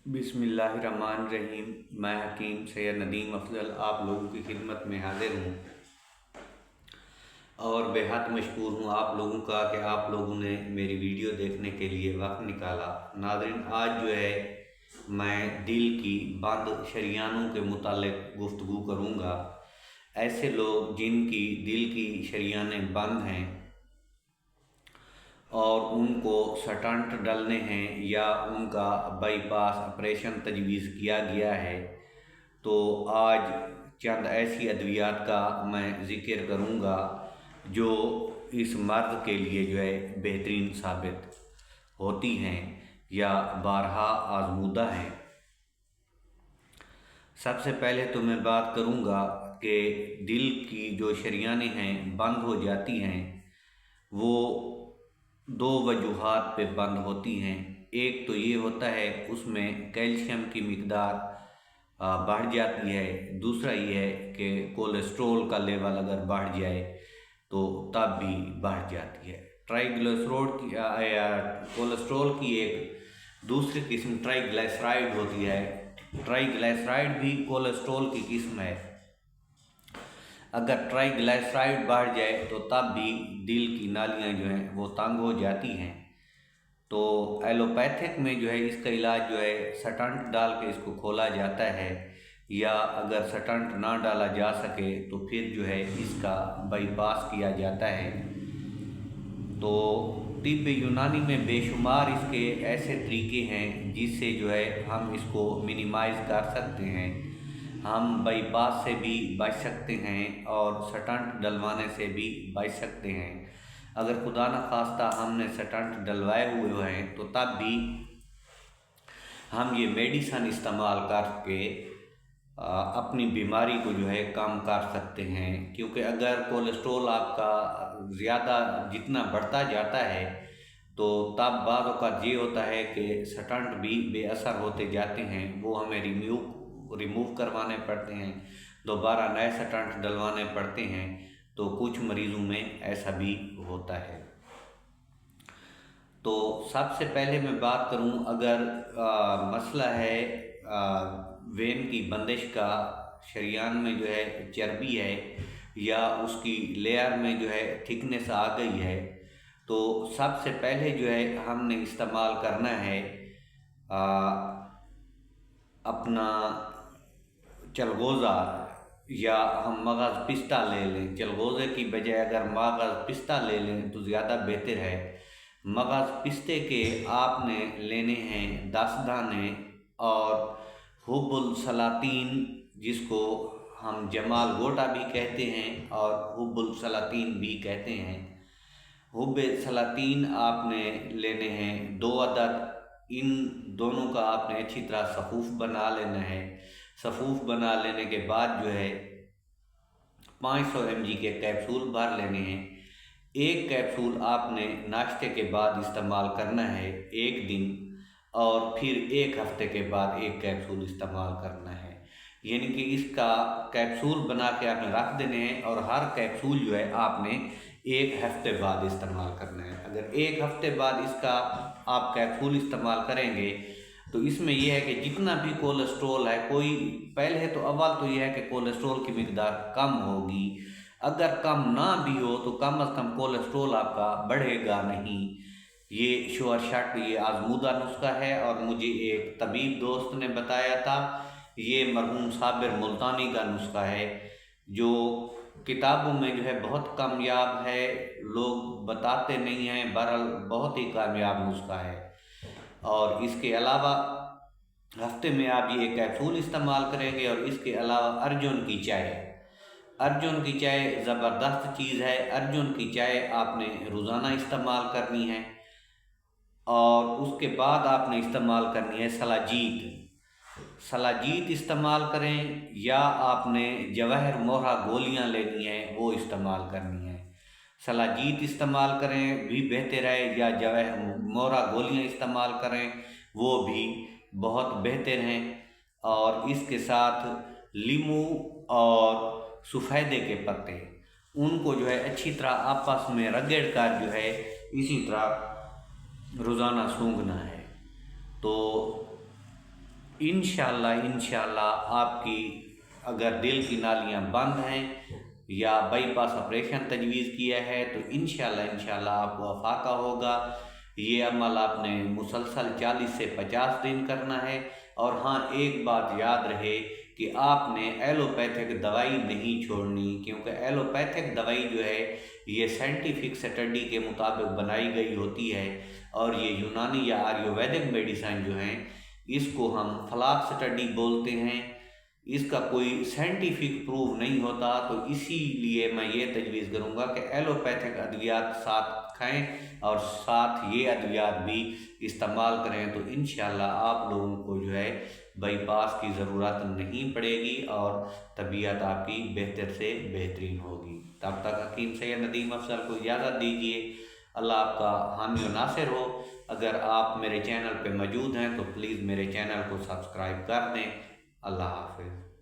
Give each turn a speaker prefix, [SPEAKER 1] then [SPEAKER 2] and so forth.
[SPEAKER 1] बिस्मिल्लाहिर्रहमानिर्रहीम। मैं हकीम सैयद नदीम अफजल आप लोगों की खिदमत में हाजिर हूँ और बेहद मशकूर हूँ आप लोगों का कि आप लोगों ने मेरी वीडियो देखने के लिए वक्त निकाला। नाज़रीन, आज जो है मैं दिल की बंद शरियानों के मुतालिक गुफ्तगू करूँगा। ऐसे लोग जिनकी दिल की शरियानें बंद हैं और उनको स्टंट डालने हैं या उनका बाईपास ऑपरेशन तजवीज़ किया गया है, तो आज चंद ऐसी अद्वियात का मैं ज़िक्र करूँगा जो इस मर्द के लिए जो है बेहतरीन साबित होती हैं या बारहा आजमूदा हैं। सबसे पहले तो मैं बात करूँगा कि दिल की जो शरियानें हैं बंद हो जाती हैं, वो दो वजूहात पे बंद होती हैं। एक तो ये होता है उसमें कैल्शियम की मिकदार बढ़ जाती है। दूसरा ये है कि कोलेस्ट्रोल का लेवल अगर बढ़ जाए तो तब भी बढ़ जाती है। ट्राइग्लिसराइड की या कोलेस्ट्रोल की एक दूसरी किस्म ट्राइग्लिसराइड होती है। ट्राइग्लिसराइड भी कोलेस्ट्रोल की किस्म है। अगर ट्राइग्लिसराइड बढ़ जाए तो तब भी दिल की नालियाँ जो हैं वो तंग हो जाती हैं। तो एलोपैथिक में जो है इसका इलाज जो है स्टंट डाल के इसको खोला जाता है, या अगर स्टंट ना डाला जा सके तो फिर जो है इसका बाईपास किया जाता है। तो तिब्ब यूनानी में बेशुमार इसके ऐसे तरीके हैं जिससे जो है हम इसको मिनिमाइज़ कर सकते हैं। हम बाईपास से भी बच सकते हैं और स्टंट डलवाने से भी बच सकते हैं। अगर खुदा न खास्ता हमने स्टंट डलवाए हुए हैं तो तब भी हम ये मेडिसन इस्तेमाल करके अपनी बीमारी को जो है कम कर सकते हैं। क्योंकि अगर कोलेस्ट्रोल आपका ज़्यादा जितना बढ़ता जाता है तो तब बाद औक़ात ये होता है कि स्टंट भी बेअसर होते जाते हैं, वो हमें रिमूव करवाने पड़ते हैं, दोबारा नए स्टंट डलवाने पड़ते हैं। तो कुछ मरीज़ों में ऐसा भी होता है। तो सबसे पहले मैं बात करूं, अगर मसला है वेन की बंदिश का, शरियान में जो है चर्बी है या उसकी लेयर में जो है थिकनेस आ गई है, तो सबसे पहले जो है हमने इस्तेमाल करना है अपना चलगोज़ा, या हम मगज़ पिस्ता ले लें। चलगोज़े की बजाय अगर मगज़ पिस्ता ले लें तो ज़्यादा बेहतर है। मगज़ पिस्ते के आपने लेने हैं 10 दाने, और हुब्बुल सलातीन जिसको हम जमाल गोटा भी कहते हैं और हुब्बुल सलातीन भी कहते हैं, हुब्बे सलातीन आपने लेने हैं 2 अदद। इन दोनों का आपने अच्छी तरह सफ़ूफ़ बना लेना है। सफ़ूफ़ बना लेने के बाद जो है 500 mg के कैप्सूल भर लेने हैं। एक कैप्सूल आपने नाश्ते के बाद इस्तेमाल करना है 1 दिन, और फिर 1 हफ्ते के बाद एक कैप्सूल इस्तेमाल करना है। यानी कि इसका कैप्सूल बना के आपने रख देने हैं और हर कैप्सूल जो है आपने 1 हफ्ते बाद इस्तेमाल करना है। अगर 1 हफ्ते बाद इसका आप कैप्सूल इस्तेमाल करेंगे तो इसमें यह है कि जितना भी कोलेस्ट्रोल है, कोई पहले तो अव्वल तो यह है कि कोलेस्ट्रोल की मिकदार कम होगी। अगर कम ना भी हो तो कम अज़ कम कोलेस्ट्रोल आपका बढ़ेगा नहीं। ये श्योर शॉट ये आजमूदा नुस्खा है और मुझे एक तबीब दोस्त ने बताया था। ये मरहूम साबिर मुल्तानी का नुस्खा है जो किताबों में जो है बहुत कामयाब है, लोग बताते नहीं हैं, बहरहाल बहुत ही कामयाब नुस्खा है। और इसके अलावा हफ्ते में आप ये कैप्सूल इस्तेमाल करेंगे। और इसके अलावा अर्जुन की चाय, अर्जुन की चाय ज़बरदस्त चीज़ है। अर्जुन की चाय आपने रोज़ाना इस्तेमाल करनी है। और उसके बाद आपने इस्तेमाल करनी है सलाजीत। सलाजीत इस्तेमाल करें, या आपने जवाहर मोहरा गोलियां लेनी है वो इस्तेमाल करनी है। सलाजीत इस्तेमाल करें भी बेहतर है, या जवाहर मोहरा गोलियां इस्तेमाल करें वो भी बहुत बेहतर हैं। और इसके साथ लीमू और सफ़ेदे के पत्ते, उनको जो है अच्छी तरह आपस में रगड़ कर जो है इसी तरह रोज़ाना सूंघना है। तो انشاءاللہ آپ کی اگر دل کی نالیاں بند ہیں یا بائی پاس آپریشن تجویز کیا ہے تو انشاءاللہ آپ کو افاقہ ہوگا۔ یہ عمل آپ نے مسلسل 40 سے 50 دن کرنا ہے۔ اور ہاں ایک بات یاد رہے کہ آپ نے ایلوپیتھک دوائی نہیں چھوڑنی، کیونکہ ایلوپیتھک دوائی جو ہے یہ سائنٹیفک سٹڈی کے مطابق بنائی گئی ہوتی ہے، اور یہ یونانی یا آریوویدک میڈیسن جو ہیں اس کو ہم فلاک سٹڈی بولتے ہیں، اس کا کوئی سائنٹیفک پروف نہیں ہوتا۔ تو اسی لیے میں یہ تجویز کروں گا کہ ایلوپیتھک ادویات ساتھ کھائیں اور ساتھ یہ ادویات بھی استعمال کریں، تو انشاءاللہ آپ لوگوں کو جو ہے بائی پاس کی ضرورت نہیں پڑے گی اور طبیعت آپ کی بہتر سے بہترین ہوگی۔ تب تک حکیم سید ندیم افضل کو اجازت دیجیے۔ اللہ آپ کا حامی و ناصر ہو۔ اگر آپ میرے چینل پہ موجود ہیں تو پلیز میرے چینل کو سبسکرائب کر دیں۔ اللہ حافظ۔